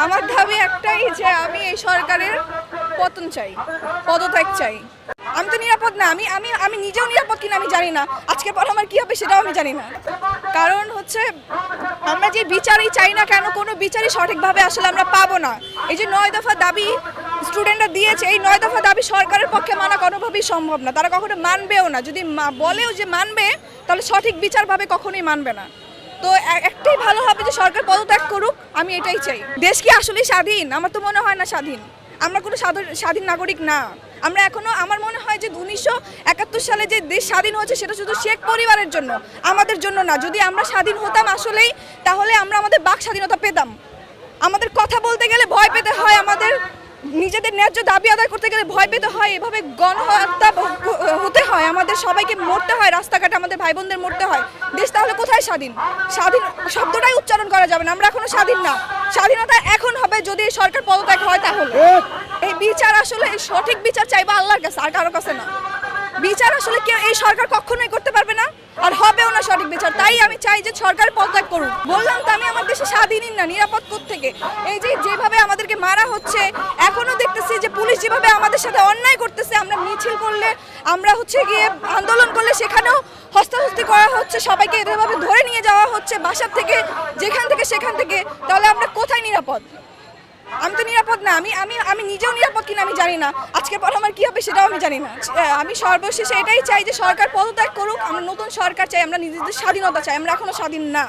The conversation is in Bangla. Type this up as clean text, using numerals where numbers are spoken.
আমার দাবি একটাই যে আমি এই সরকারের পতন চাই, পদত্যাগ চাই। আমি তো নিরাপদ না, আমি আমি আমি নিজেও নিরাপদ কিনা আমি জানি না, আজকের পর আমার কি হবে সেটাও আমি জানি না। কারণ হচ্ছে আমরা যে বিচারই চাই না কেন, কোনো বিচারই সঠিকভাবে আসলে আমরা পাবো না। এই যে 9 দফা দাবি স্টুডেন্টরা দিয়েছে, এই 9 দফা দাবি সরকারের পক্ষে মানা কোনোভাবেই সম্ভব না, তারা কখনো মানবেও না। যদি বলেও যে মানবে, তাহলে সঠিক বিচারভাবে কখনোই মানবে না। তো একটাই ভালো হবে যে সরকার পদত্যাগ করুক, আমি এটাই চাই। দেশ কি আসলে স্বাধীন? আমার তো মনে হয় না স্বাধীন। আমরা কোনো স্বাধীন নাগরিক না। আমরা এখনো, আমার মনে হয় যে 1971 সালে যে দেশ স্বাধীন হয়েছে সেটা শুধু শেখ পরিবারের জন্য, আমাদের জন্য না। যদি আমরা স্বাধীন হতাম আসলেই, তাহলে আমরা আমাদের বাক স্বাধীনতা পেতাম। আমাদের কথা বলতে গেলে ভয় পেতে হয়, আমাদের নিজেদের ন্যায্য দাবি আদায় করতে গেলে ভয় পেতে হয়, এভাবে গণহত্যা হতে হয়, আমাদের সবাইকে মরতে হয়, রাস্তাঘাটে আমাদের ভাই বোনদের মরতে হয়। দেশ তাহলে কোথায় স্বাধীন? স্বাধীন শব্দটাই উচ্চারণ করা যাবে না, আমরা এখনো স্বাধীন না। স্বাধীনতা এখন হবে যদি সরকার পদত্যাগ হয়। তাহলে এই বিচার আসলে সঠিক বিচার চাইবো আল্লাহর কাছে, আর কারো কাছে না। বিচার আসলে কেউ, এই সরকার কখনোই করতে পারবে না, আর হবেও না সঠিক বিচার। তাই আমি চাই যে সরকার পদত্যাগ করুক। বললাম তো আমি আমার দেশে স্বাধীনই না, নিরাপদ থেকে। এই যে যেভাবে আমাদেরকে মারা হচ্ছে, এখনো দেখতেছি যে পুলিশ যেভাবে আমাদের সাথে অন্যায় করতেছে। আমরা মিছিল করলে, আমরা গিয়ে আন্দোলন করলে সেখানেও হস্তাহস্তি করা হচ্ছে, সবাইকে এভাবে ধরে নিয়ে যাওয়া হচ্ছে বাসার থেকে, যেখান থেকে সেখান থেকে। তাহলে আমরা কোথায় নিরাপদ? আমি তো নিরাপদ না, আমি আমি আমি নিজেও নিরাপদ কিনা আমি জানি না, আজকের পর আমার কি হবে সেটাও আমি জানি না। আমি সর্বশেষে এটাই চাই যে সরকার পদত্যাগ করুক, আমরা নতুন সরকার চাই, আমরা নিজেদের স্বাধীনতা চাই, আমরা এখনো স্বাধীন না।